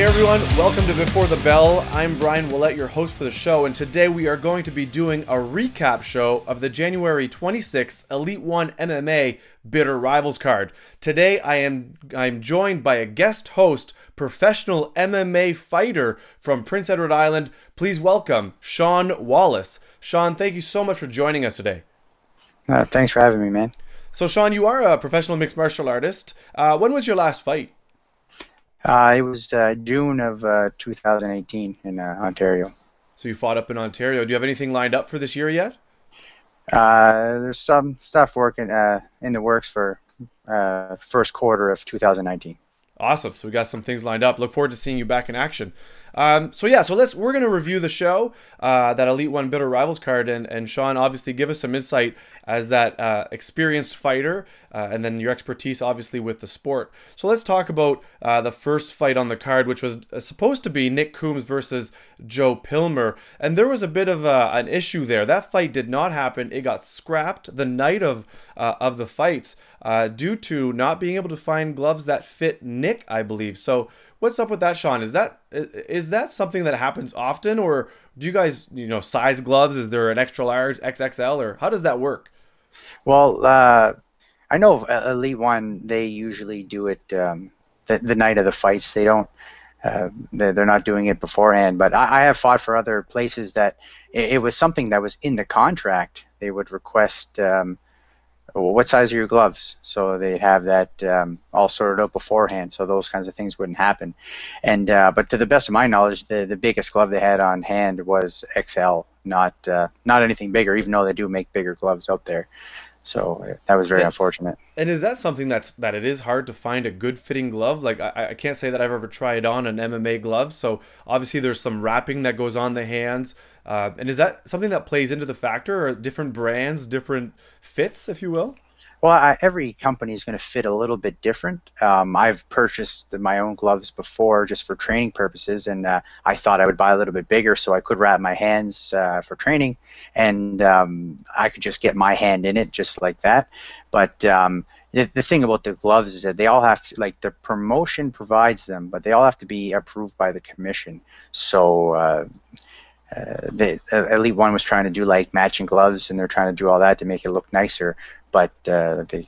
everyone, welcome to Before the Bell. I'm Brian Willett, your host for the show, and today we are going to be doing a recap show of the January 26th Elite One MMA Bitter Rivals card. Today I'm joined by a guest host, professional MMA fighter from Prince Edward Island. Please welcome Shawn Wallace. Shawn, thank you so much for joining us today. Thanks for having me, man. So Shawn, you are a professional mixed martial artist. When was your last fight? It was June of 2018 in Ontario. So you fought up in Ontario. Do you have anything lined up for this year yet? There's some stuff working in the works for first quarter of 2019. Awesome. So we got some things lined up. Look forward to seeing you back in action. We're going to review the show, that Elite One Bitter Rivals card, and Shawn, obviously give us some insight as that experienced fighter, and then your expertise obviously with the sport. So let's talk about the first fight on the card, which was supposed to be Nick Coombs versus Joe Pilmer, and there was a bit of an issue there. That fight did not happen. It got scrapped the night of the fights due to not being able to find gloves that fit Nick, I believe. So what's up with that, Shawn? Is that something that happens often, or do you guys, size gloves? Is there an extra large, XXL, or how does that work? Well, I know Elite One, they usually do it the night of the fights. They don't. They're not doing it beforehand. But I have fought for other places that it was something that was in the contract. They would request, what size are your gloves? So they have that all sorted out beforehand, so those kinds of things wouldn't happen. And but to the best of my knowledge, the biggest glove they had on hand was XL, not anything bigger, even though they do make bigger gloves out there. So that was very unfortunate. And is that something that it is hard to find a good fitting glove? Like I can't say that I've ever tried on an MMA glove. So obviously there's some wrapping that goes on the hands. And is that something that plays into the factor, or different brands, different fits, if you will? Well, every company is going to fit a little bit different. I've purchased my own gloves before just for training purposes, and I thought I would buy a little bit bigger so I could wrap my hands for training, and I could just get my hand in it just like that. But the thing about the gloves is that they all have to, like, the promotion provides them, but they all have to be approved by the commission. So the Elite One was trying to do like matching gloves, and they're trying to do all that to make it look nicer, but they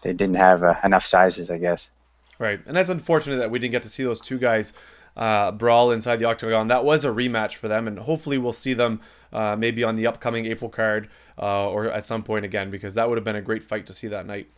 didn't have enough sizes, I guess. Right, and that's unfortunate that we didn't get to see those two guys brawl inside the octagon. That was a rematch for them, and hopefully we'll see them maybe on the upcoming April card or at some point again, because that would have been a great fight to see that night.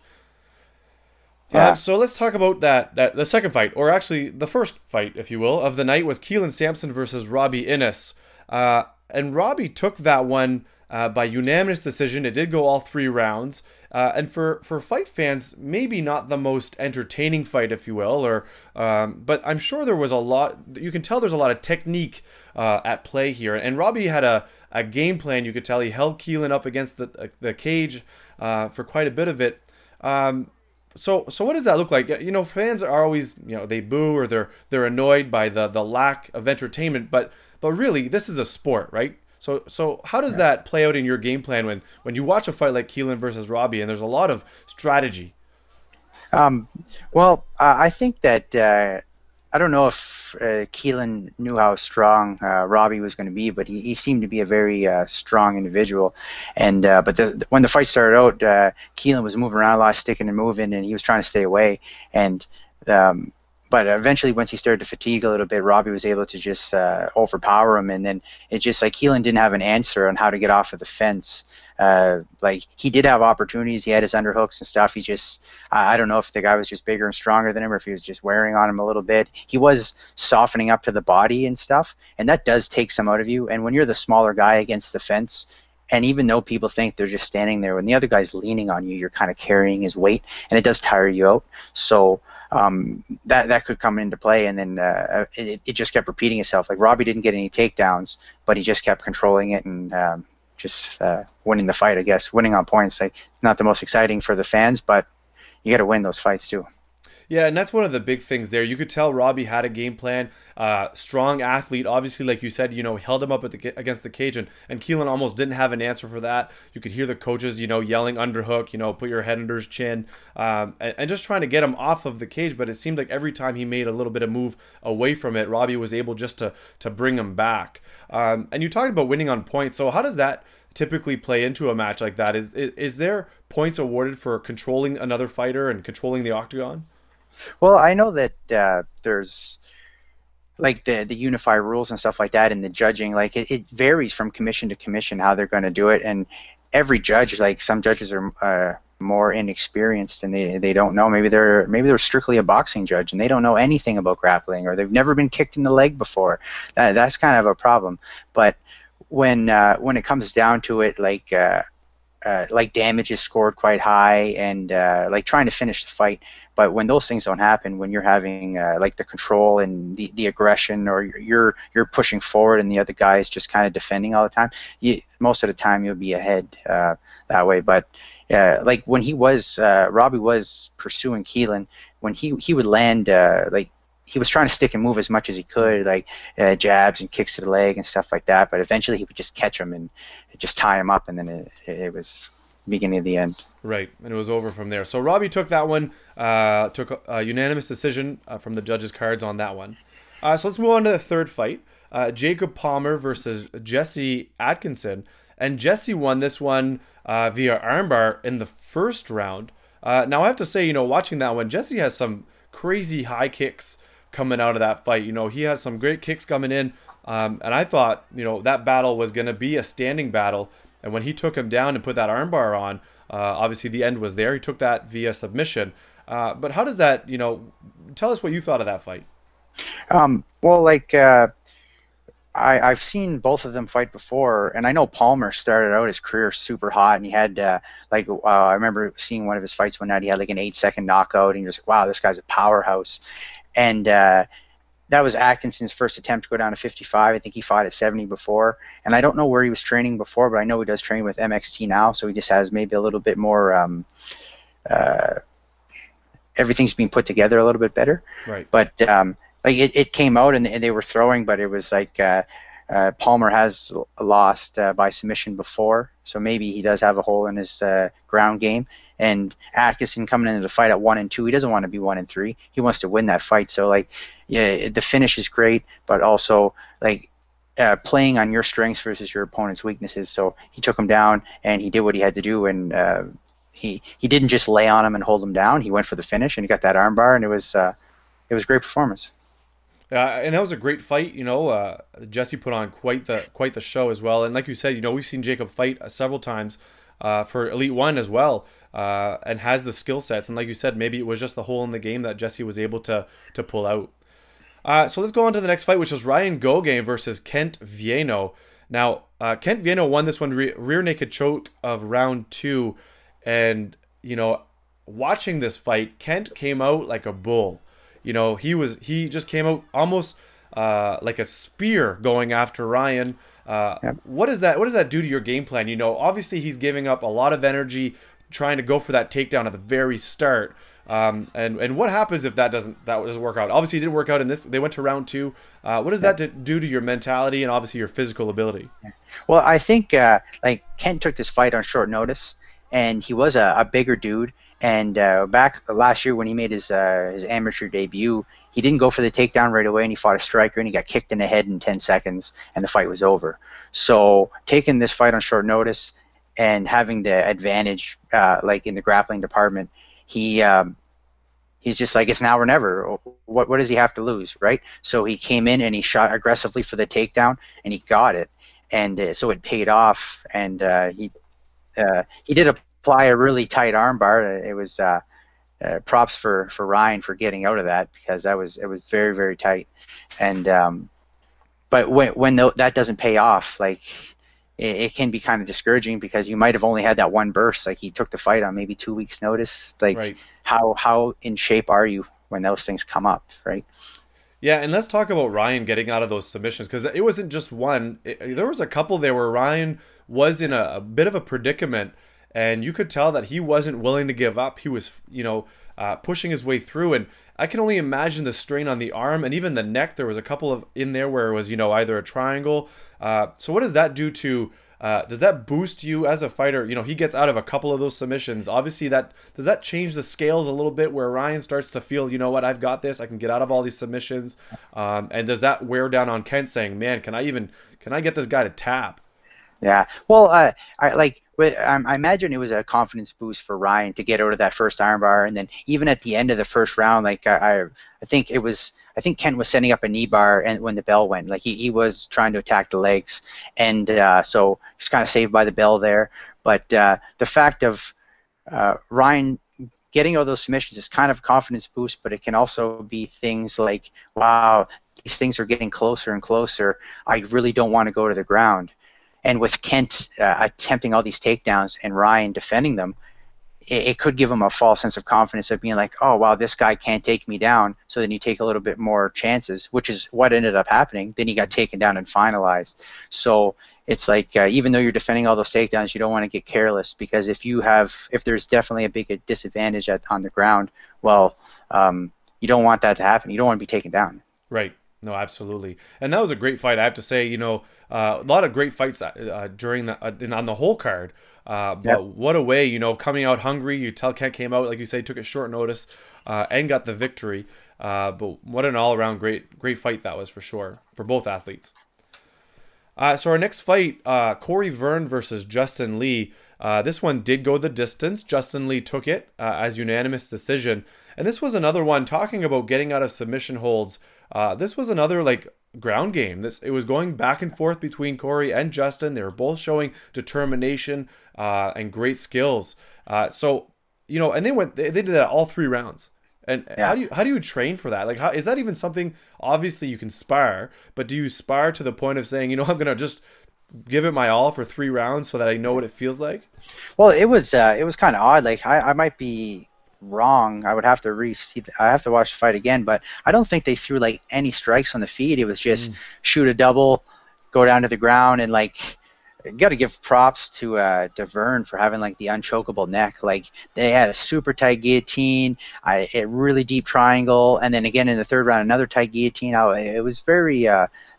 Yeah. So let's talk about the second fight, or actually the first fight, if you will, of the night was Keelan Samson versus Robbie Ennis. And Robbie took that one by unanimous decision. It did go all 3 rounds. And for fight fans, maybe not the most entertaining fight, if you will, but I'm sure there was a lot. You can tell there's a lot of technique at play here. And Robbie had a game plan. You could tell he held Keelan up against the cage for quite a bit of it. So what does that look like? Fans are always, they boo or they're annoyed by the lack of entertainment, but really this is a sport, right? So how does that play out in your game plan when you watch a fight like Keelan versus Robbie, and there's a lot of strategy? I think that I don't know if Keelan knew how strong Robbie was going to be, but he seemed to be a very strong individual. And when the fight started out, Keelan was moving around a lot, sticking and moving, and he was trying to stay away. And but eventually, once he started to fatigue a little bit, Robbie was able to just overpower him. And then it just like Keelan didn't have an answer on how to get off of the fence. Like he did have opportunities. He had his underhooks and stuff. He just, I don't know if the guy was just bigger and stronger than him, or if he was just wearing on him a little bit. He was softening up to the body and stuff, and that does take some out of you. And when you're the smaller guy against the fence, and even though people think they're just standing there, when the other guy's leaning on you, you're kind of carrying his weight, and it does tire you out. So that could come into play, and then it just kept repeating itself. Like Robbie didn't get any takedowns, but he just kept controlling it and just winning the fight, I guess. Winning on points, like not the most exciting for the fans, but you got to win those fights too. Yeah, and that's one of the big things there. You could tell Robbie had a game plan. Strong athlete, obviously, like you said, held him up against the cage, and Keelan almost didn't have an answer for that. You could hear the coaches, yelling underhook, put your head under his chin, and just trying to get him off of the cage. But it seemed like every time he made a little bit of move away from it, Robbie was able just to bring him back. And you talked about winning on points. So how does that typically play into a match like that? Is there points awarded for controlling another fighter and controlling the octagon? Well, I know that there's like the unified rules and stuff like that, and the judging, like it varies from commission to commission how they're going to do it, and every judge, like some judges are more inexperienced and they don't know. Maybe they're strictly a boxing judge and they don't know anything about grappling, or they've never been kicked in the leg before. That's kind of a problem. But when it comes down to it, like damage is scored quite high, and like trying to finish the fight. But when those things don't happen, when you're having like the control and the aggression, or you're pushing forward and the other guy is just kind of defending all the time, most of the time you'll be ahead that way. But like when Robbie was pursuing Keelan, when he would land like he was trying to stick and move as much as he could, like jabs and kicks to the leg and stuff like that. But eventually he would just catch him and just tie him up, and then it was beginning of the end. Right, and it was over from there. So Robbie took that one, took a unanimous decision from the judges' cards on that one. So let's move on to the third fight. Jacob Palmer versus Jesse Atkinson. And Jesse won this one via armbar in the first round. Now I have to say, watching that one, Jesse has some crazy high kicks coming out of that fight. He had some great kicks coming in. And I thought, that battle was going to be a standing battle. And when he took him down and put that armbar on, obviously the end was there. He took that via submission. But how does that, tell us what you thought of that fight. Well, like I've seen both of them fight before, and I know Palmer started out his career super hot, and he had I remember seeing one of his fights one night. He had like an 8-second knockout, and you're just like, wow, this guy's a powerhouse. And that was Atkinson's first attempt to go down to 55. I think he fought at 70 before. And I don't know where he was training before, but I know he does train with MXT now, so he just has maybe a little bit more, everything's being put together a little bit better. Right. But like it came out and they were throwing, but it was like Palmer has lost by submission before, so maybe he does have a hole in his ground game. And Atkinson coming into the fight at 1-2, he doesn't want to be 1-3. He wants to win that fight. So like, yeah, the finish is great, but also like playing on your strengths versus your opponent's weaknesses. So he took him down and he did what he had to do, and he didn't just lay on him and hold him down. He went for the finish and he got that armbar, and it was a great performance. And that was a great fight. Jesse put on quite the show as well. And like you said, we've seen Jacob fight several times for Elite One as well, and has the skill sets. And like you said, maybe it was just the hole in the game that Jesse was able to pull out. So let's go on to the next fight, which was Ryan Goggin versus Kent Vienna. Now, Kent Vienna won this one rear naked choke of round 2, and watching this fight, Kent came out like a bull. He just came out almost like a spear going after Ryan. Yep. What does that do to your game plan? Obviously he's giving up a lot of energy trying to go for that takedown at the very start. And what happens if that doesn't work out? Obviously it didn't work out in this. They went to round 2. What does that do to your mentality and obviously your physical ability? Well, I think like Kent took this fight on short notice, and he was a bigger dude. And back last year when he made his amateur debut, he didn't go for the takedown right away, and he fought a striker, and he got kicked in the head in 10 seconds, and the fight was over. So taking this fight on short notice and having the advantage, like in the grappling department, he's just like, it's now or never. What does he have to lose, right? So he came in and he shot aggressively for the takedown, and he got it, and so it paid off. And he did apply a really tight armbar. It was props for Ryan for getting out of that, because it was very, very tight. And but when that doesn't pay off, like it can be kind of discouraging, because you might have only had that one burst. Like he took the fight on maybe 2 weeks notice. Like right. How in shape are you when those things come up, right? Yeah, and let's talk about Ryan getting out of those submissions, because it wasn't just one. There was a couple there where Ryan was in a bit of a predicament, and you could tell that he wasn't willing to give up. He was, pushing his way through. And I can only imagine the strain on the arm and even the neck. There was a couple of in there where it was, either a triangle. So what does that do to, does that boost you as a fighter? He gets out of a couple of those submissions. Obviously, does that change the scales a little bit where Ryan starts to feel, what, I've got this. I can get out of all these submissions. And does that wear down on Kent saying, man, can I get this guy to tap? Yeah. Well, I imagine it was a confidence boost for Ryan to get out of that first armbar, and then even at the end of the first round, I think Kent was setting up a knee bar, and when the bell went, he was trying to attack the legs, and so he's kind of saved by the bell there. But the fact of Ryan getting all those submissions is kind of a confidence boost, but it can also be things like, wow, these things are getting closer and closer. I really don't want to go to the ground. And with Kent attempting all these takedowns and Ryan defending them, it could give him a false sense of confidence of being like, oh, wow, this guy can't take me down. So then you take a little bit more chances, which is what ended up happening. Then he got taken down and finalized. So it's like, even though you're defending all those takedowns, you don't want to get careless, because if there's definitely a big disadvantage on the ground, well, you don't want that to happen. You don't want to be taken down. Right. No, absolutely. And that was a great fight. I have to say, a lot of great fights during on the whole card. But what a way, coming out hungry. You tell Kent came out, like you say, took it short notice and got the victory. But what an all-around great fight that was, for sure, for both athletes. So our next fight, Cory Vern versus Justin Lee. This one did go the distance. Justin Lee took it as unanimous decision. And this was another one, talking about getting out of submission holds. This was another ground game. It was going back and forth between Cory and Justin. They were both showing determination and great skills. And they did that all 3 rounds. And how do you train for that? How is that even something? Obviously, you can spar, but do you spar to the point of saying, I'm gonna just give it my all for 3 rounds so that I know what it feels like? Well, it was kind of odd. I might be wrong. I would have to I have to watch the fight again, but I don't think they threw any strikes on the feet. It was just shoot a double, go down to the ground, and you got to give props to Vern for having the unchokable neck. They had a super tight guillotine, a really deep triangle, and then again in the 3rd round another tight guillotine. It was very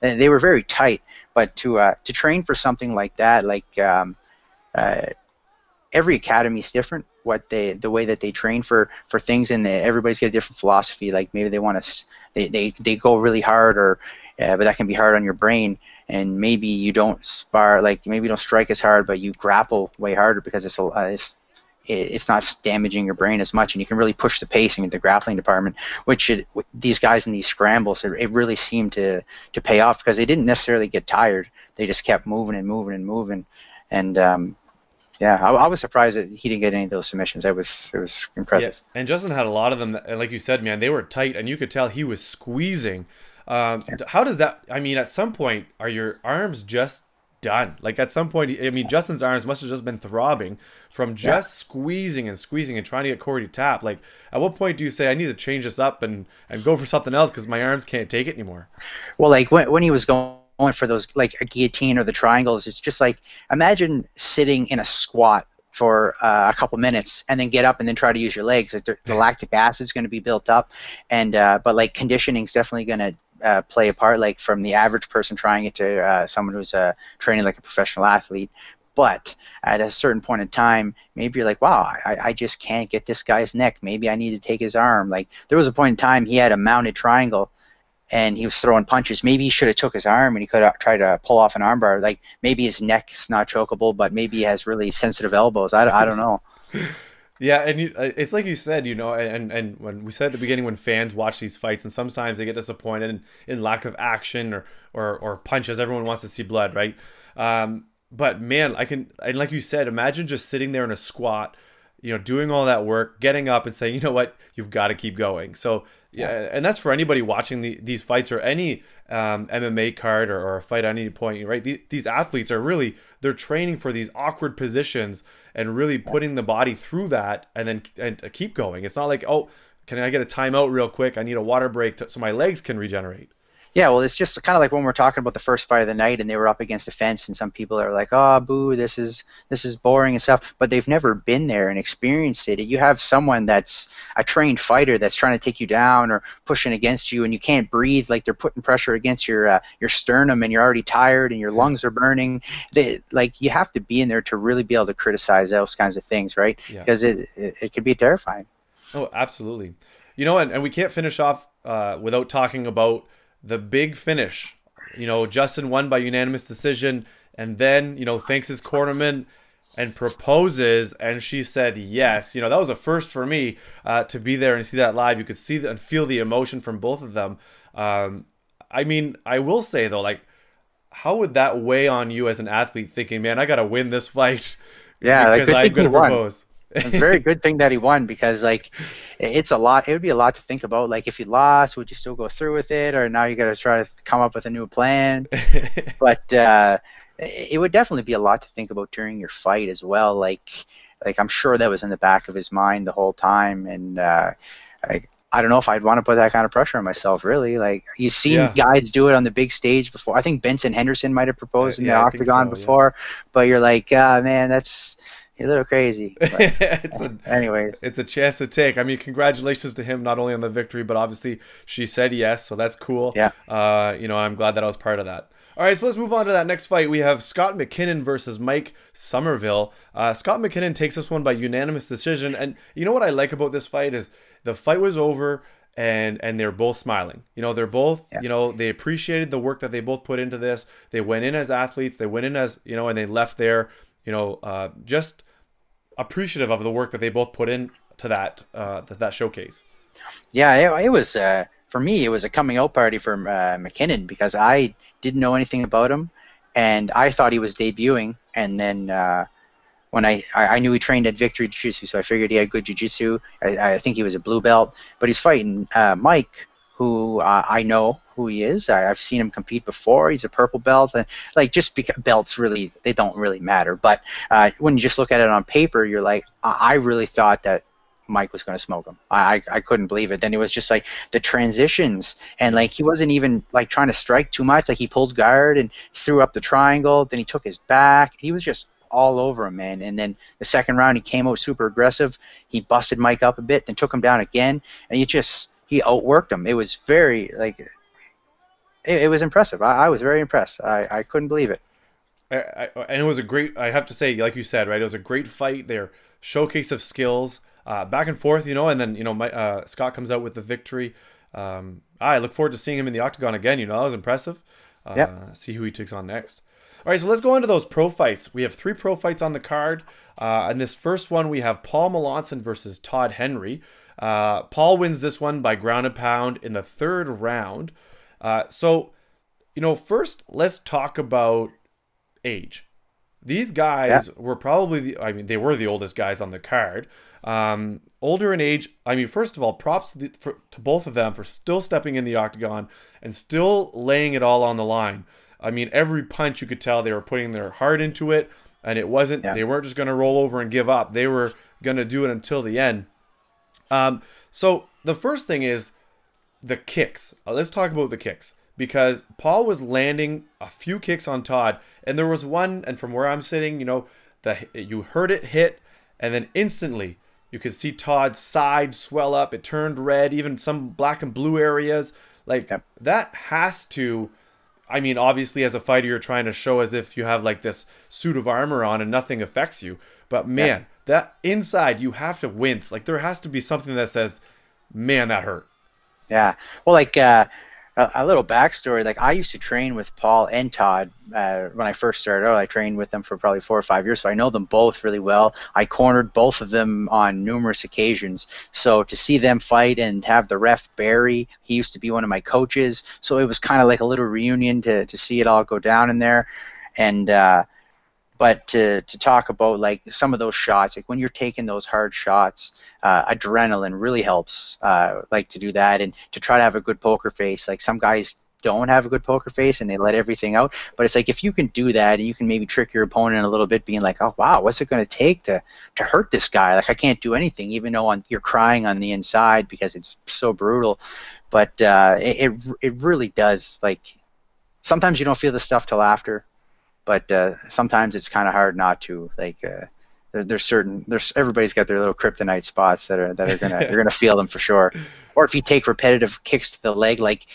they were very tight. But to train for something like that, every academy is different. The way that they train for things, and everybody's got a different philosophy. Maybe they want to they go really hard, but that can be hard on your brain. And maybe you don't spar, maybe you don't strike as hard, but you grapple way harder because it's not damaging your brain as much, and you can really push the pacing in the grappling department. With these guys in these scrambles, it really seemed to pay off, because they didn't necessarily get tired. They just kept moving and moving and moving, and I was surprised that he didn't get any of those submissions. It was impressive. Yeah. And Justin had a lot of them, and like you said, man, they were tight, and you could tell he was squeezing. How does that? I mean, at some point, are your arms just done? At some point, I mean, Justin's arms must have just been throbbing from just squeezing and trying to get Cory to tap. At what point do you say, I need to change this up and go for something else because my arms can't take it anymore? Well, when he was going for those, a guillotine or the triangles, it's just imagine sitting in a squat for a couple minutes and then get up and then try to use your legs. The lactic acid is going to be built up, and but conditioning is definitely going to play a part, from the average person trying it to someone who's training like a professional athlete. But at a certain point in time, maybe you're wow, I just can't get this guy's neck. Maybe I need to take his arm. There was a point in time he had a mounted triangle and he was throwing punches. Maybe he should have took his arm and he could have tried to pull off an armbar. Maybe his neck's not chokeable, but maybe he has really sensitive elbows. I don't know. Yeah, and it's like you said, and when we said at the beginning, when fans watch these fights, and sometimes they get disappointed in lack of action or punches. Everyone wants to see blood, right? But man, and like you said, imagine just sitting there in a squat, doing all that work, getting up and saying, you know what, you've got to keep going. So yeah, and that's for anybody watching these fights or any MMA card or a fight at any point, right? These athletes are they're training for these awkward positions and really putting the body through that and to keep going. It's not oh, can I get a timeout real quick? I need a water break so my legs can regenerate. Yeah, well, it's just kind of like when we're talking about the first fight of the night, and they were up against the fence, and some people are like, "Oh, boo, this is boring and stuff," but they've never been there and experienced it. You have someone that's a trained fighter that's trying to take you down or pushing against you, and you can't breathe, like they're putting pressure against your sternum, and you're already tired, and your lungs are burning. Like you have to be in there to really be able to criticize those kinds of things, right? Yeah. Because it could be terrifying. Oh, absolutely. You know, and we can't finish off without talking about the big finish. You know, Justin won by unanimous decision, and then, you know, thanks his cornerman and proposes, and she said yes. You know, that was a first for me to be there and see that live. You could see and feel the emotion from both of them. I mean, I will say, though, like, how would that weigh on you as an athlete thinking, man, I got to win this fight Yeah, like because I'm going to propose? It's a very good thing that he won because, like, it's a lot. It would be a lot to think about. Like, if you lost, would you still go through with it, or now you got to try to come up with a new plan? But it would definitely be a lot to think about during your fight as well. Like I'm sure that was in the back of his mind the whole time, and I don't know if I'd want to put that kind of pressure on myself. Really, like you've seen guys do it on the big stage before. I think Benson Henderson might have proposed in the octagon before, but you're like, man, that's. You're a little crazy. Anyways. It's a chance to take. I mean, congratulations to him, not only on the victory, but obviously she said yes, so that's cool. Yeah. You know, I'm glad that I was part of that. All right, so let's move on to that next fight. We have Scott MacKinnon versus Mike Somerville. Scott MacKinnon takes this one by unanimous decision. And you know what I like about this fight is the fight was over and they're both smiling. You know, they're both, you know, they appreciated the work that they both put into this. They went in as athletes. They went in as, you know, and they left there. You know, just appreciative of the work that they both put in to that showcase. Yeah, it was for me. It was a coming out party for MacKinnon because I didn't know anything about him, and I thought he was debuting. And then when I knew he trained at Victory Jiu-Jitsu, so I figured he had good jiu-jitsu. I think he was a blue belt, but he's fighting Mike, who I know who he is. I've seen him compete before. He's a purple belt, and like just because belts really they don't really matter. But when you just look at it on paper, you're like, I really thought that Mike was going to smoke him. I couldn't believe it. Then it was just like the transitions, and like he wasn't even like trying to strike too much. Like he pulled guard and threw up the triangle. Then he took his back. He was just all over him, man. And then the second round, he came out super aggressive. He busted Mike up a bit, then took him down again, and he outworked him. It was very, like, it was impressive. I was very impressed. I couldn't believe it. And it was a great, I have to say, like you said, right, it was a great fight. Their showcase of skills, back and forth, you know, and then, you know, Scott comes out with the victory. I look forward to seeing him in the octagon again. You know, that was impressive. See who he takes on next. All right, so let's go into those pro fights. We have 3 pro fights on the card. In this first one, we have Paul Melanson versus Todd Henry. Paul wins this one by ground and pound in the 3rd round. So, you know, first let's talk about age. These guys were probably they were the oldest guys on the card. Older in age. I mean, first of all, props to both of them for still stepping in the octagon and still laying it all on the line. I mean, every punch you could tell they were putting their heart into it, and it wasn't. They weren't just going to roll over and give up. They were going to do it until the end. So the first thing is the kicks. Let's talk about the kicks, because Paul was landing a few kicks on Todd, and there was one, and from where I'm sitting, you know, you heard it hit, and then instantly you could see Todd's side swell up. It turned red, even some black and blue areas. Like that has to, I mean, obviously as a fighter, you're trying to show as if you have like this suit of armor on and nothing affects you. But man, that inside, you have to wince. Like there has to be something that says, man, that hurt. Yeah. Well, like a little backstory. Like I used to train with Paul and Todd when I first started out. I trained with them for probably 4 or 5 years, so I know them both really well. I cornered both of them on numerous occasions. So to see them fight and have the ref Barry, he used to be one of my coaches. So it was kind of like a little reunion to see it all go down in there. And but to talk about like some of those shots, like when you're taking those hard shots, adrenaline really helps, like to do that and to try to have a good poker face. Like some guys don't have a good poker face and they let everything out. But it's like if you can do that and you can maybe trick your opponent a little bit, being like, oh wow, what's it going to take to hurt this guy? Like I can't do anything, even though you're crying on the inside because it's so brutal. But it really does. Like, sometimes you don't feel the stuff till after, but sometimes it's kind of hard not to. Like, there's everybody's got their little kryptonite spots that are gonna you're gonna feel them for sure. Or if you take repetitive kicks to the leg, like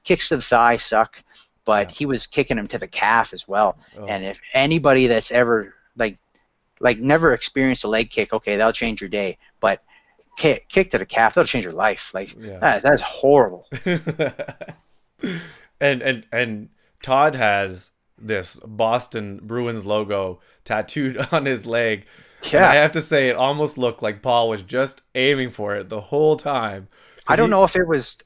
kicks to the thigh suck, but he was kicking him to the calf as well. Oh. And if anybody that's ever like never experienced a leg kick, okay, that'll change your day. But kick to the calf, that'll change your life. Like that's horrible. and Todd has this Boston Bruins logo tattooed on his leg. Yeah. And I have to say, it almost looked like Paul was just aiming for it the whole time. I don't know if it was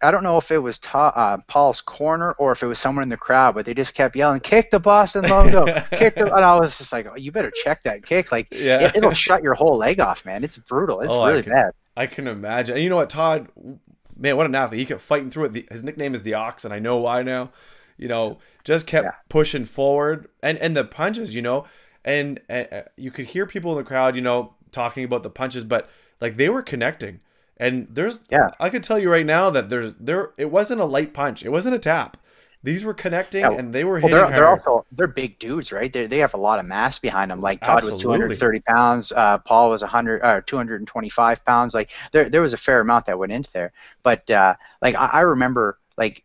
Paul's corner or if it was someone in the crowd, but they just kept yelling, "Kick the Boston logo, kick the!" And I was just like, oh, "You better check that kick! Like, it'll shut your whole leg off, man. It's brutal. It's really bad." I can imagine. And you know what, Todd? Man, what an athlete! He kept fighting through it. His nickname is the Ox, and I know why now. You know, just kept pushing forward, and the punches. You know, and you could hear people in the crowd, you know, talking about the punches, but like they were connecting. And I could tell you right now that it wasn't a light punch. It wasn't a tap. These were connecting and they were hitting hard. They're big dudes, right? They have a lot of mass behind them. Like Todd was 230 pounds, Paul was 225 pounds. Like there was a fair amount that went into there. But like I remember, like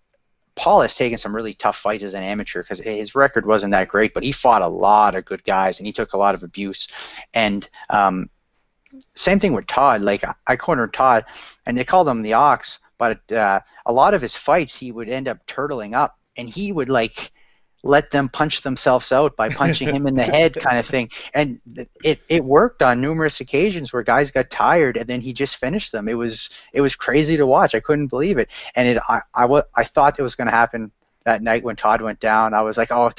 Paul has taken some really tough fights as an amateur because his record wasn't that great, but he fought a lot of good guys and he took a lot of abuse. And same thing with Todd. Like I cornered Todd, and they called him the Ox. But a lot of his fights, he would end up turtling up, and he would like let them punch themselves out by punching him in the head, kind of thing. And it worked on numerous occasions where guys got tired, and then he just finished them. It was crazy to watch. I couldn't believe it. And I thought it was going to happen that night when Todd went down. I was like, oh,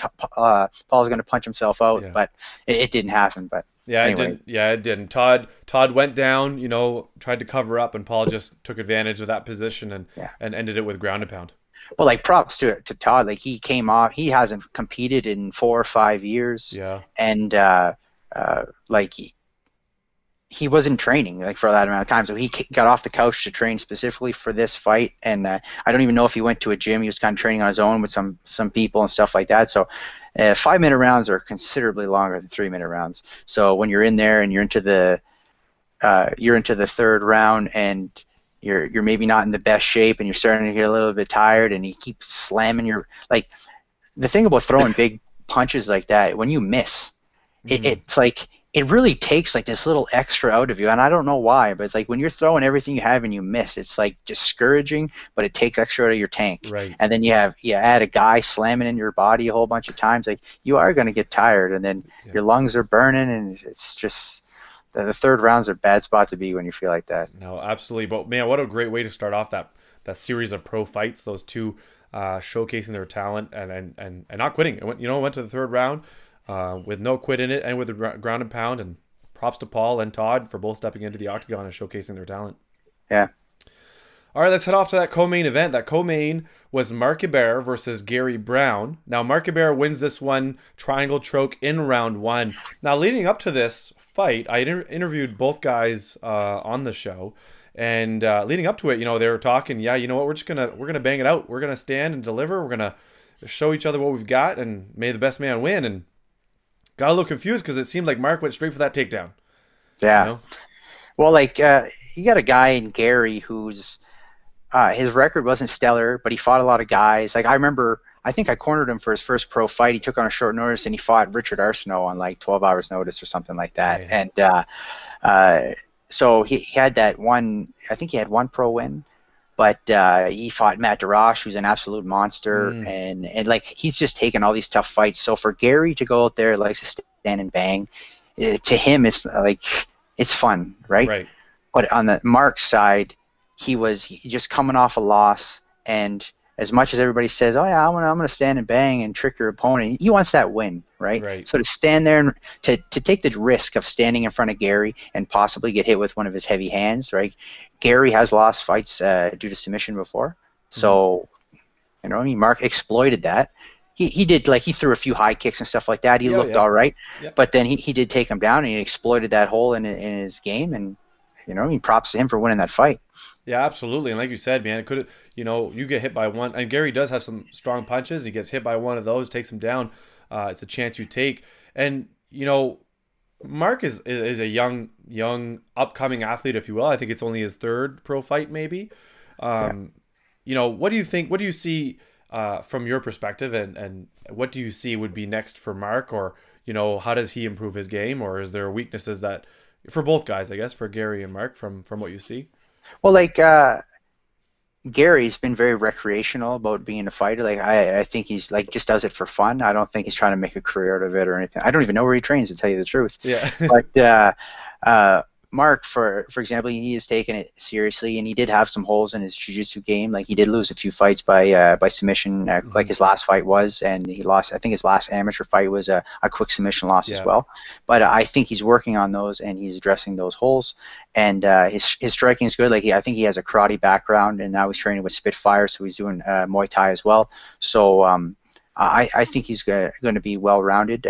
Paul's going to punch himself out, but it didn't happen. But anyway. It didn't. Todd went down, you know, tried to cover up, and Paul just took advantage of that position and ended it with ground and pound. Well, like props to Todd. Like he came off. He hasn't competed in 4 or 5 years. Yeah. And like he wasn't training like for that amount of time, so he got off the couch to train specifically for this fight. And I don't even know if he went to a gym. He was kind of training on his own with some people and stuff like that. So 5-minute rounds are considerably longer than 3-minute rounds. So when you're in there and you're into the third round and you're maybe not in the best shape and you're starting to get a little bit tired and you keep slamming your, like, the thing about throwing big punches like that, when you miss, it's like it really takes like this little extra out of you, and I don't know why, but it's like when you're throwing everything you have and you miss, it's like discouraging, but it takes extra out of your tank. Right. And then you add a guy slamming in your body a whole bunch of times, like you are going to get tired, and then your lungs are burning, and it's just the third round's a bad spot to be when you feel like that. No, absolutely. But man, what a great way to start off that series of pro fights. Those two showcasing their talent and not quitting. It went to the third round. With no quit in it and with the ground and pound, and props to Paul and Todd for both stepping into the octagon and showcasing their talent. Yeah. All right, let's head off to that co-main event. That co-main was Abear versus Gary Brown. Now, Abear wins this one, triangle choke in round 1. Now, leading up to this fight, I interviewed both guys on the show, and leading up to it, they were talking, you know what, we're gonna bang it out. We're gonna stand and deliver. We're gonna show each other what we've got, and may the best man win. And got a little confused because it seemed like Mark went straight for that takedown. Yeah. Well, like you got a guy in Gary who's his record wasn't stellar, but he fought a lot of guys. Like I think I cornered him for his first pro fight. He took on a short notice and he fought Richard Arsenault on like 12 hours notice or something like that. Yeah. And so he had that one. I think he had one pro win. But he fought Matt DeRoche, who's an absolute monster, and like he's just taken all these tough fights. So for Gary to go out there, likes to stand and bang, to him it's like it's fun, right? Right. But on the Mark's side, he just coming off a loss, and as much as everybody says, "Oh yeah, I'm gonna stand and bang and trick your opponent," he wants that win, right? Right. So to stand there and to take the risk of standing in front of Gary and possibly get hit with one of his heavy hands, right? Gary has lost fights due to submission before, so Mark exploited that. He did, like, he threw a few high kicks and stuff like that. He looked all right, but then he did take him down and he exploited that hole in his game, and You know, I mean, props to him for winning that fight. Yeah, absolutely. And like you said, man, it could, you get hit by one, and Gary does have some strong punches. He gets hit by one of those, takes him down. It's a chance you take. And, Mark is a young upcoming athlete, if you will. I think it's only his third pro fight, maybe. What do you think? What do you see from your perspective, and what do you see would be next for Mark, or how does he improve his game, or is there weaknesses that for both guys, I guess, for Gary and Mark from what you see? Well, like Gary's been very recreational about being a fighter. Like I think he's like just does it for fun. I don't think he's trying to make a career out of it or anything. I don't even know where he trains, to tell you the truth. Yeah. But Mark, for example, he has taken it seriously, and he did have some holes in his jiu-jitsu game. Like he did lose a few fights by submission, like his last fight was, and he lost. I think his last amateur fight was a quick submission loss as well. But I think he's working on those, and he's addressing those holes. And his striking is good. Like I think he has a karate background, and now he's training with Spitfire, so he's doing Muay Thai as well. So I think he's going to be well-rounded.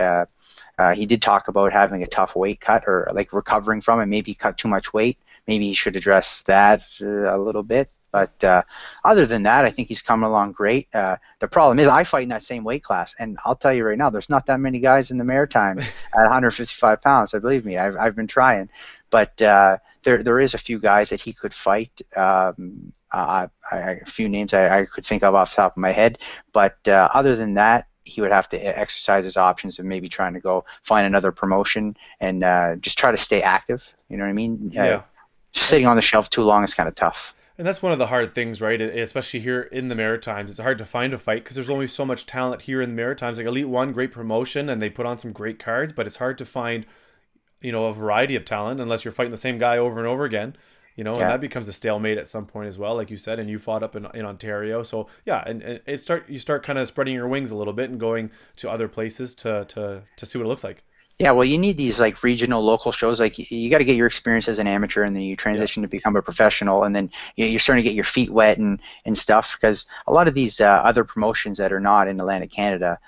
He did talk about having a tough weight cut, or like recovering from it. Maybe cut too much weight. Maybe he should address that a little bit. But other than that, I think he's coming along great. The problem is I fight in that same weight class, and I'll tell you right now, there's not that many guys in the Maritime at 155 pounds. So believe me, I've been trying. But there is a few guys that he could fight. A few names I could think of off the top of my head. But other than that, he would have to exercise his options of maybe trying to go find another promotion and just try to stay active. You know what I mean? Yeah. Sitting on the shelf too long is kind of tough. And that's one of the hard things, right? Especially here in the Maritimes. It's hard to find a fight because there's only so much talent here in the Maritimes. Like Elite One, great promotion, and they put on some great cards, but it's hard to find, a variety of talent unless you're fighting the same guy over and over again. And that becomes a stalemate at some point as well, like you said, and you fought up in Ontario. So yeah, and you start kind of spreading your wings a little bit and going to other places to see what it looks like. Yeah, well, you need these like regional, local shows. Like you got to get your experience as an amateur, and then you transition to become a professional, and then you're starting to get your feet wet and stuff. Because a lot of these other promotions that are not in Atlantic Canada,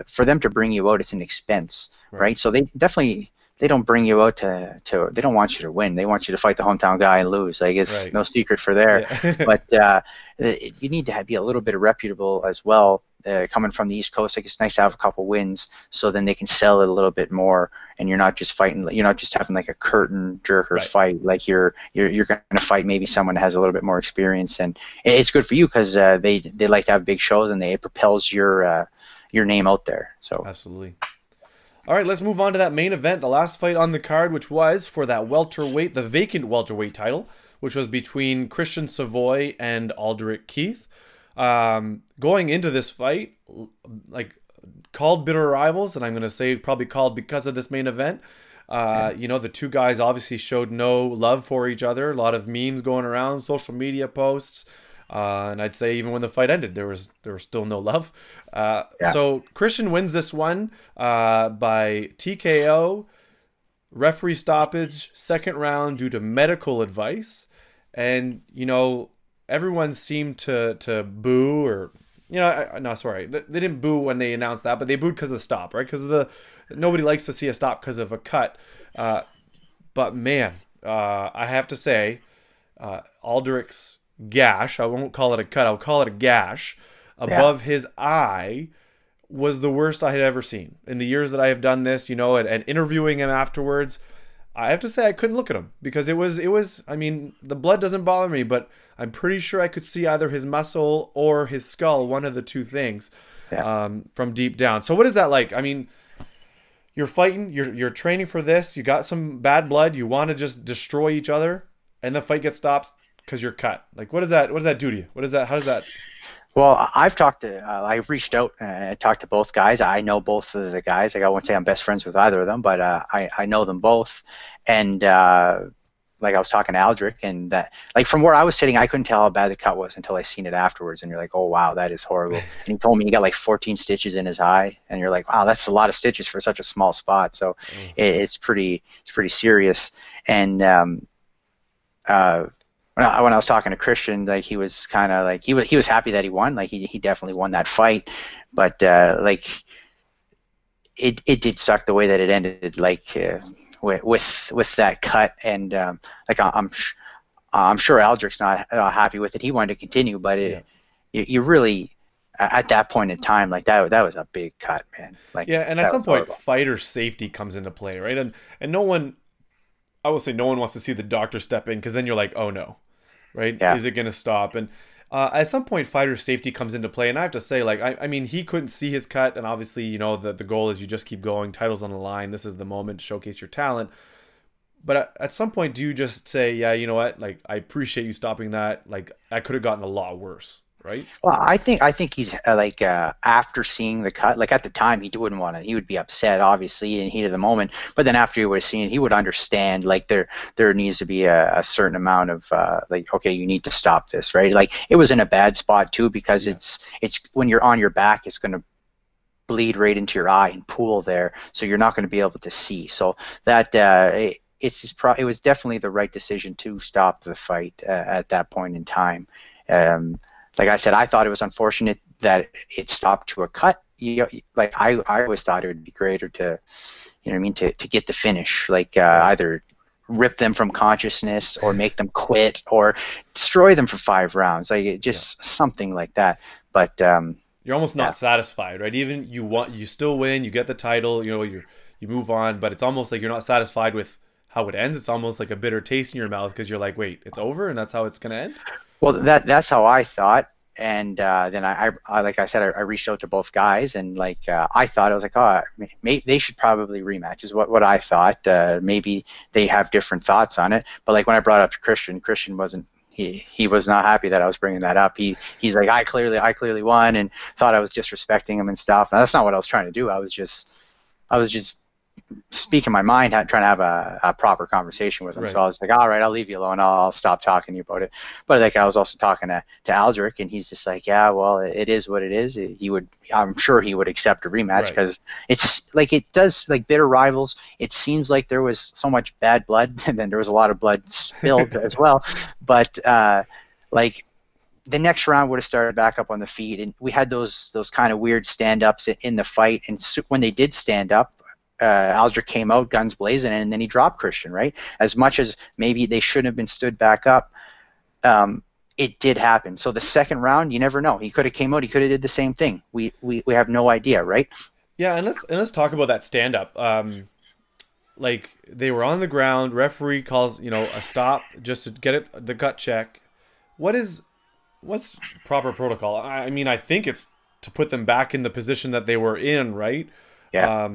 for them to bring you out, it's an expense, right? So they definitely. They don't bring you out they don't want you to win. They want you to fight the hometown guy and lose. Like it's no secret for there. Yeah. But you need to be a little bit reputable as well. Coming from the East Coast, like it's nice to have a couple wins, so then they can sell it a little bit more, and you're not just fighting. You're not just having like a curtain jerkers fight. Like you're going to fight maybe someone that has a little bit more experience, and it's good for you because they like to have big shows, and it propels your name out there. So absolutely. All right, let's move on to that main event, the last fight on the card, which was for that welterweight, the vacant welterweight title, which was between Christian Savoy and Aldrick Keith. Going into this fight, like called Bitter Rivals, and I'm going to say probably called because of this main event. The two guys obviously showed no love for each other. A lot of memes going around, social media posts. And I'd say even when the fight ended, there was still no love. So Christian wins this one by TKO, referee stoppage, second round due to medical advice. And, everyone seemed to boo or, no, sorry. They didn't boo when they announced that, but they booed because of the stop, right? Because nobody likes to see a stop because of a cut. But, man, I have to say, Aldrick's gash, I won't call it a cut, I'll call it a gash, above his eye was the worst I had ever seen. In the years that I have done this, and interviewing him afterwards, I have to say I couldn't look at him because it was, I mean, the blood doesn't bother me, but I'm pretty sure I could see either his muscle or his skull, one of the two things, from deep down. So what is that like? I mean, you're fighting, you're training for this, you got some bad blood, you want to just destroy each other, and the fight gets stopped because you're cut. Like, what does that do to you? How does that? Well, I've reached out and talked to both guys. I know both of the guys. Like, I won't say I'm best friends with either of them, but I know them both. And like I was talking to Aldrick, and that, like, from where I was sitting, I couldn't tell how bad the cut was until I seen it afterwards. And you're like, oh wow, that is horrible. And he told me he got like 14 stitches in his eye, and you're like, wow, that's a lot of stitches for such a small spot. So it's pretty serious. And when I was talking to Christian, like he was kind of like he was happy that he won. Like he definitely won that fight, but like it did suck the way that it ended. Like with that cut, and like I'm sure Aldrick's not happy with it. He wanted to continue, but you really at that point in time, like that was a big cut, man. Like Yeah, and at some point, horrible. fighter safety comes into play, right? And no one, I will say, no one wants to see the doctor step in because then you're like, oh no, right? Yeah. Is it going to stop? And at some point, fighter safety comes into play, and I have to say, like, I mean, he couldn't see his cut, and obviously, you know, the goal is you just keep going, titles on the line. This is the moment to showcase your talent. But at some point, do you just say, yeah, you know what? Like, I appreciate you stopping that. Like, I could have gotten a lot worse, right? Well, I think he's after seeing the cut, like at the time he wouldn't want to. He would be upset, obviously, in the heat of the moment. But then after he would have seen it, he would understand. Like there needs to be a certain amount of like, okay, you need to stop this, right? Like it was in a bad spot too because it's when you're on your back, it's going to bleed right into your eye and pool there, so you're not going to be able to see. So that it was definitely the right decision to stop the fight at that point in time. Like I said, I thought it was unfortunate that it stopped to a cut. Like I always thought it would be greater to, you know what I mean, to get the finish, like either rip them from consciousness or make them quit or destroy them for 5 rounds, like just something like that. But you're almost not satisfied, right? Even you still win, you get the title, you know, you move on, but it's almost like you're not satisfied with how it ends. It's almost like a bitter taste in your mouth because you're like, wait, it's over and that's how it's gonna end. Well, that's how I thought, and then I like I said, I reached out to both guys, and like I thought, I was like, oh, they should probably rematch, is what I thought. Maybe they have different thoughts on it, but like when I brought it up to Christian wasn't. He was not happy that I was bringing that up. He's like, I clearly won, and thought I was disrespecting him and stuff. Now, that's not what I was trying to do. I was just speaking my mind, trying to have a proper conversation with him. Right. So I was like, all right, I'll leave you alone. I'll stop talking to you about it. But like I was also talking to Aldrick, and he's just like, yeah, well, it is what it is. I'm sure he would accept a rematch because it's like it does, like Bitter Rivals. It seems like there was so much bad blood, and then there was a lot of blood spilled as well. But like the next round would have started back up on the feet, and we had those kind of weird stand-ups in the fight. And when they did stand up, Aldrick came out guns blazing, and then he dropped Christian, right? As much as maybe they shouldn't have been stood back up, it did happen. So the second round, you never know. He could have came out. He could have did the same thing. We have no idea, right? Yeah, and let's talk about that stand up. Like they were on the ground. Referee calls, you know, a stop just to get the gut check. What's proper protocol? I mean, I think it's to put them back in the position that they were in, right? Yeah.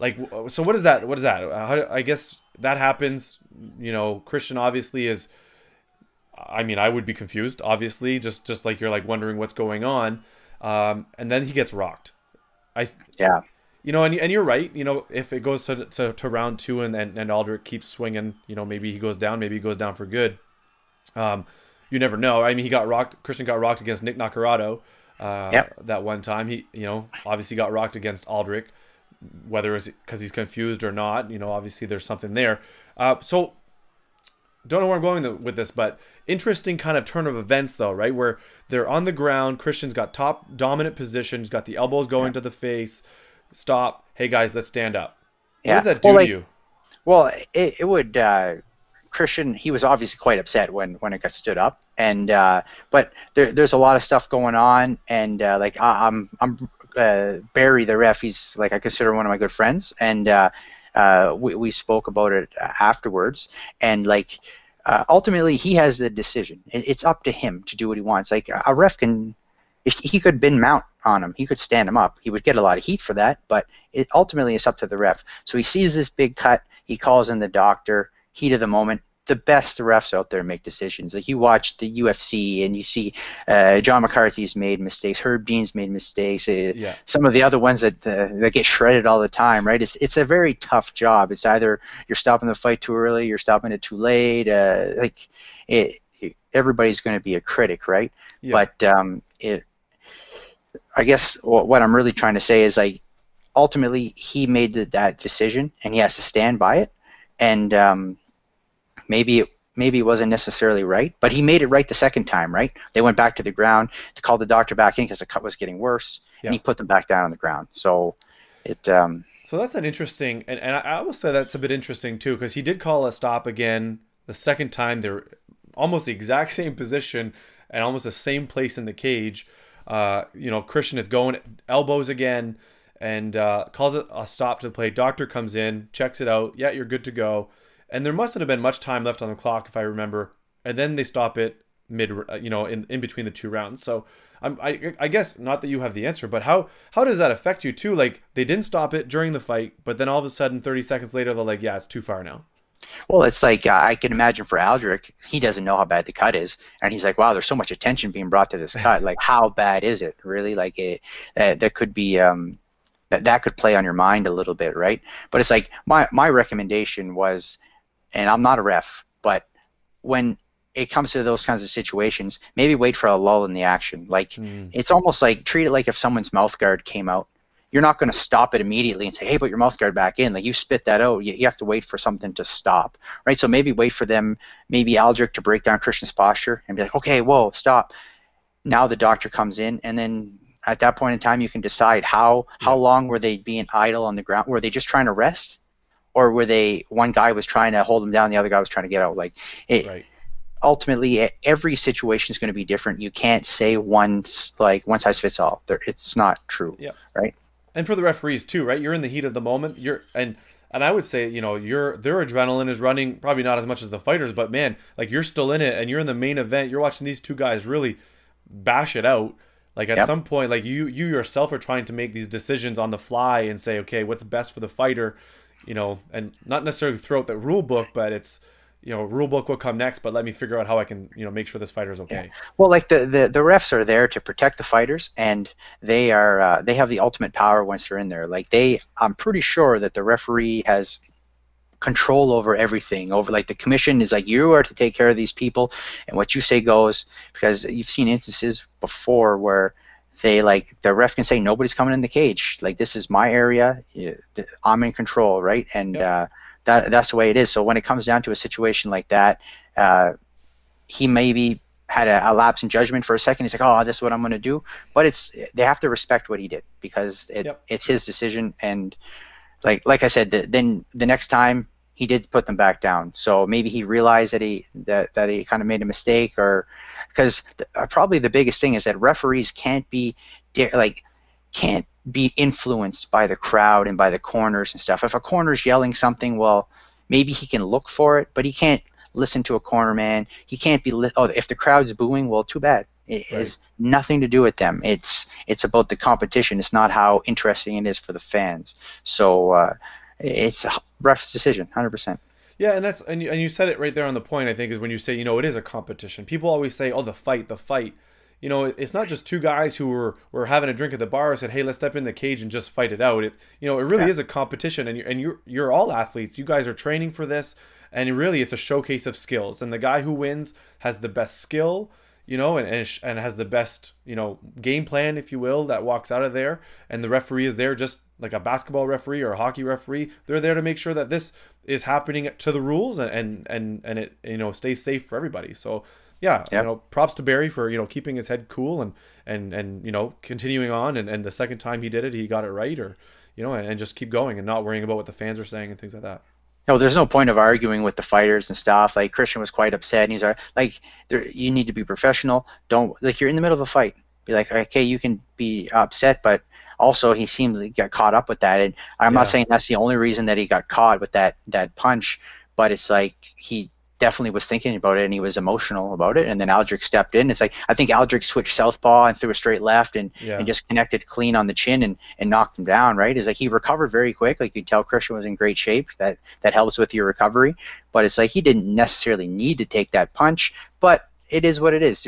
Like, so what is that? What is that? I guess that happens, you know, Christian obviously is, I mean, I would be confused, obviously, just like you're like wondering what's going on. And then he gets rocked. You know, and you're right, you know, if it goes to round 2 and Aldrick keeps swinging, you know, maybe he goes down for good. You never know. I mean, Christian got rocked against Nick Nacarado that one time. He, you know, obviously got rocked against Aldrick. Whether it's because he's confused or not, you know, obviously there's something there. So don't know where I'm going with this, but interesting kind of turn of events though, right? Where they're on the ground, Christian's got top dominant position, he's got the elbows going to the face, stop, hey guys, let's stand up. What does that do to you? Well, it would, Christian, he was obviously quite upset when it got stood up, and but there's a lot of stuff going on, and like I'm Barry, the ref, he's like, I consider one of my good friends, and we spoke about it afterwards, and like ultimately he has the decision. It's up to him to do what he wants. Like a ref can, if he could bin mount on him, he could stand him up. He would get a lot of heat for that, but it ultimately is up to the ref. So he sees this big cut, he calls in the doctor, heat of the moment. The best refs out there make decisions. Like you watch the UFC and you see John McCarthy's made mistakes, Herb Dean's made mistakes, some of the other ones that get shredded all the time, right? It's a very tough job. It's either you're stopping the fight too early, you're stopping it too late. Everybody's going to be a critic, right? Yeah. But I guess what I'm really trying to say is like ultimately he made that decision and he has to stand by it. And maybe it wasn't necessarily right, but he made it right the second time, right? They went back to the ground to call the doctor back in because the cut was getting worse, and he put them back down on the ground. So It So that's an interesting, and I will say that's a bit interesting too, because he did call a stop again the second time. They're almost the exact same position and almost the same place in the cage. Christian is going elbows again and calls it a stop to the play. Doctor comes in, checks it out. Yeah, you're good to go. And there mustn't have been much time left on the clock, if I remember. And then they stop it mid, in between the two rounds. So I guess not that you have the answer, but how does that affect you too? Like they didn't stop it during the fight, but then all of a sudden, 30 seconds later, they're like, yeah, it's too far now. Well, it's like I can imagine for Aldrick, he doesn't know how bad the cut is, and he's like, "Wow, there's so much attention being brought to this cut. Like, how bad is it really? Like, that could be that could play on your mind a little bit, right?" But it's like my recommendation was, and I'm not a ref, but when it comes to those kinds of situations, maybe wait for a lull in the action. Like, it's almost like treat it like if someone's mouth guard came out. You're not going to stop it immediately and say, hey, put your mouth guard back in. Like, you spit that out. You have to wait for something to stop, right? So maybe wait for them, maybe Aldrick to break down Christian's posture and be like, okay, whoa, stop. Now the doctor comes in, and then at that point in time, you can decide how long were they being idle on the ground? Were they just trying to rest? Or were they, one guy was trying to hold them down, the other guy was trying to get out? Like, Right. Ultimately, every situation is going to be different. You can't say one size fits all. It's not true, right? And for the referees too, right? You're in the heat of the moment. And I would say, their adrenaline is running, probably not as much as the fighters, but man, like you're still in it and you're in the main event. You're watching these two guys really bash it out. Like at some point, like you yourself are trying to make these decisions on the fly and say, okay, what's best for the fighter, and not necessarily throw out the rule book, but it's, rule book will come next, but let me figure out how I can, make sure this fighter's okay. Yeah. Well, like the refs are there to protect the fighters, and they have the ultimate power once they're in there. Like I'm pretty sure that the referee has control over everything. Over, like, the commission is like, you are to take care of these people, and what you say goes. Because you've seen instances before where the ref can say nobody's coming in the cage. Like, this is my area. I'm in control, right? And that's the way it is. So when it comes down to a situation like that, he maybe had a lapse in judgment for a second. He's like, oh, this is what I'm going to do. But they have to respect what he did, because it's his decision. And like I said, then the next time he did put them back down. So maybe he realized that he kind of made a mistake, or because probably the biggest thing is that referees can't be influenced by the crowd and by the corners and stuff. If a corner's yelling something, well, maybe he can look for it, but he can't listen to a corner man. He can't be if the crowd's booing, well, too bad. It has nothing to do with them. It's about the competition. It's not how interesting it is for the fans. So it's a ref's decision, 100%. Yeah, and you said it right there on the point, I think, is when you say, it is a competition. People always say, oh, the fight. It's not just two guys who were having a drink at the bar and said, hey, let's step in the cage and just fight it out. It really is a competition, and you're all athletes. You guys are training for this, and really it's a showcase of skills. And the guy who wins has the best skill, and has the best, game plan, if you will, that walks out of there. And the referee is there just like a basketball referee or a hockey referee. They're there to make sure that this is happening to the rules and it, stays safe for everybody. So yeah, props to Barry for, keeping his head cool and continuing on. And the second time he did it, he got it right, or, and just keep going and not worrying about what the fans are saying and things like that. No, there's no point of arguing with the fighters and stuff. Like, Christian was quite upset, and he's like, you need to be professional. Don't, like, you're in the middle of a fight. Be like, okay, you can be upset, but also he seems to get caught up with that. And I'm not saying that's the only reason that he got caught with that punch, but it's like he definitely was thinking about it, and he was emotional about it. And then Aldrick stepped in. It's like, I think Aldrick switched southpaw and threw a straight left and just connected clean on the chin and knocked him down, right? It's like he recovered very quick. Like, you could tell Christian was in great shape. That helps with your recovery. But it's like he didn't necessarily need to take that punch, but it is what it is.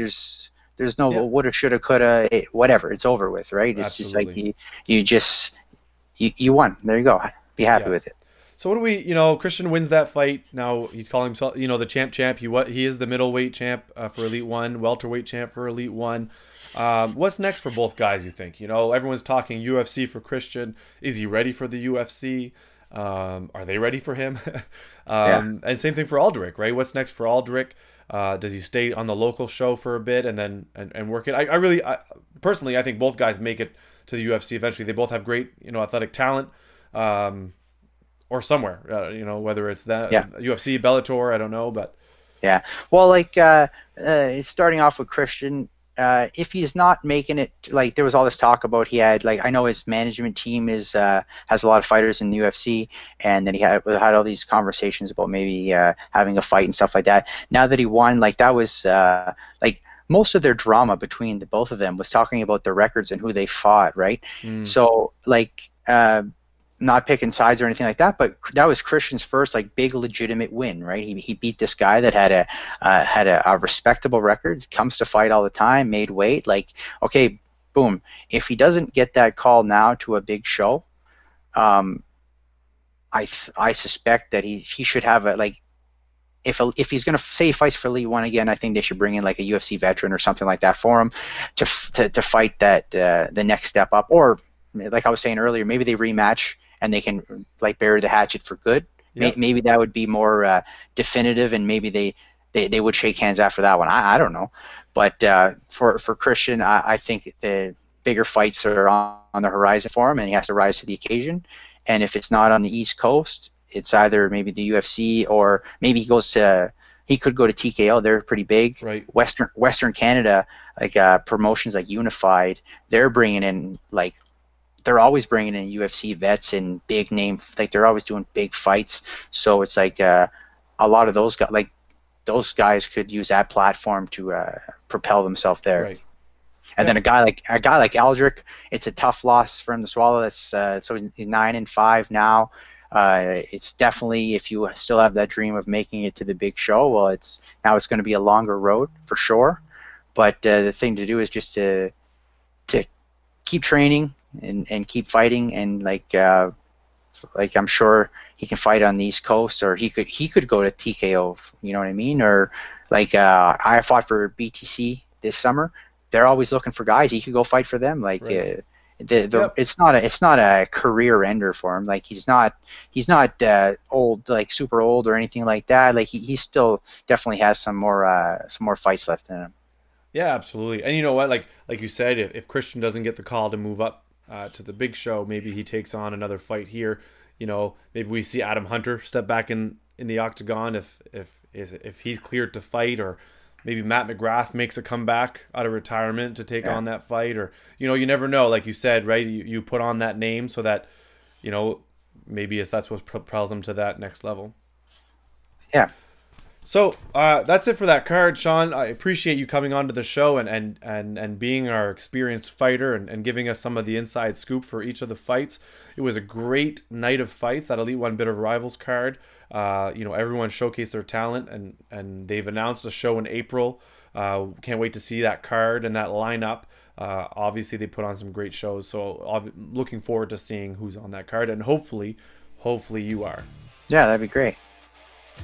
There's no woulda, shoulda, coulda, whatever. It's over with, right? It's Absolutely. just like you won. There you go. Be happy with it. So what do we, Christian wins that fight. Now he's calling himself, the champ. He is the middleweight champ for Elite One, welterweight champ for Elite One. What's next for both guys, you think? Everyone's talking UFC for Christian. Is he ready for the UFC? Are they ready for him? And same thing for Aldrick, right? What's next for Aldrick? Does he stay on the local show for a bit and then and work it? I personally, I think both guys make it to the UFC eventually. They both have great, athletic talent, or somewhere, whether it's that UFC, Bellator, I don't know, but yeah. Well, like starting off with Christian, if he's not making it, like there was all this talk about he had, like I know his management team has a lot of fighters in the UFC, and then he had all these conversations about maybe having a fight and stuff like that. Now that he won, like that was like most of their drama between the both of them was talking about their records and who they fought, right? So like not picking sides or anything like that, but that was Christian's first like big legitimate win, right? He beat this guy that had a respectable record, comes to fight all the time, made weight. Like, okay, boom. If he doesn't get that call now to a big show, I suspect that he should have a, like, if he's going to say he fights for Elite One again, I think they should bring in like a UFC veteran or something like that for him to fight that the next step up. Or like I was saying earlier, maybe they rematch and they can like bury the hatchet for good. Yep. Maybe that would be more definitive, and maybe they would shake hands after that one. I don't know, but for Christian, I think the bigger fights are on the horizon for him, and he has to rise to the occasion. And if it's not on the East Coast, it's either maybe the UFC, or maybe he could go to TKO. They're pretty big. Right. Western Canada, like promotions like Unified, they're bringing in like. They're always bringing in UFC vets and big name, like they're always doing big fights. So it's like a lot of those guys could use that platform to propel themselves there. Right. And then a guy like Aldrick, it's a tough loss for him to swallow. That's so he's 9-5 now. It's definitely, if you still have that dream of making it to the big show, well, it's going to be a longer road for sure. But the thing to do is just to keep training. And keep fighting, and like I'm sure he can fight on the East Coast, or he could go to TKO, you know what I mean? Or like I fought for BTC this summer. They're always looking for guys. He could go fight for them. Like right. It's not a career ender for him. Like he's not old, like super old or anything like that. Like he still definitely has some more fights left in him. Yeah, absolutely. And you know what? Like you said, if Christian doesn't get the call to move up to the big show, maybe he takes on another fight here. Maybe we see Adam Hunter step back in the octagon if he's cleared to fight, or maybe Matt McGrath makes a comeback out of retirement to take on that fight, or you never know. Like you said, right? You put on that name so that maybe that's what propels him to that next level. Yeah. So that's it for that card, Shawn. I appreciate you coming onto the show and being our experienced fighter and giving us some of the inside scoop for each of the fights. It was a great night of fights, that Elite One Bitter Rivals card. Everyone showcased their talent, and they've announced a show in April. Can't wait to see that card and that lineup. Obviously, they put on some great shows, so looking forward to seeing who's on that card, and hopefully you are. Yeah, that'd be great.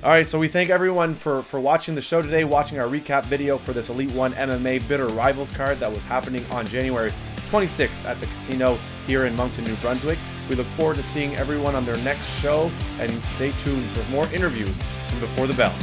All right, so we thank everyone for watching the show today, watching our recap video for this Elite One MMA Bitter Rivals card that was happening on January 26th at the casino here in Moncton, New Brunswick. We look forward to seeing everyone on their next show, and stay tuned for more interviews from Before the Bell.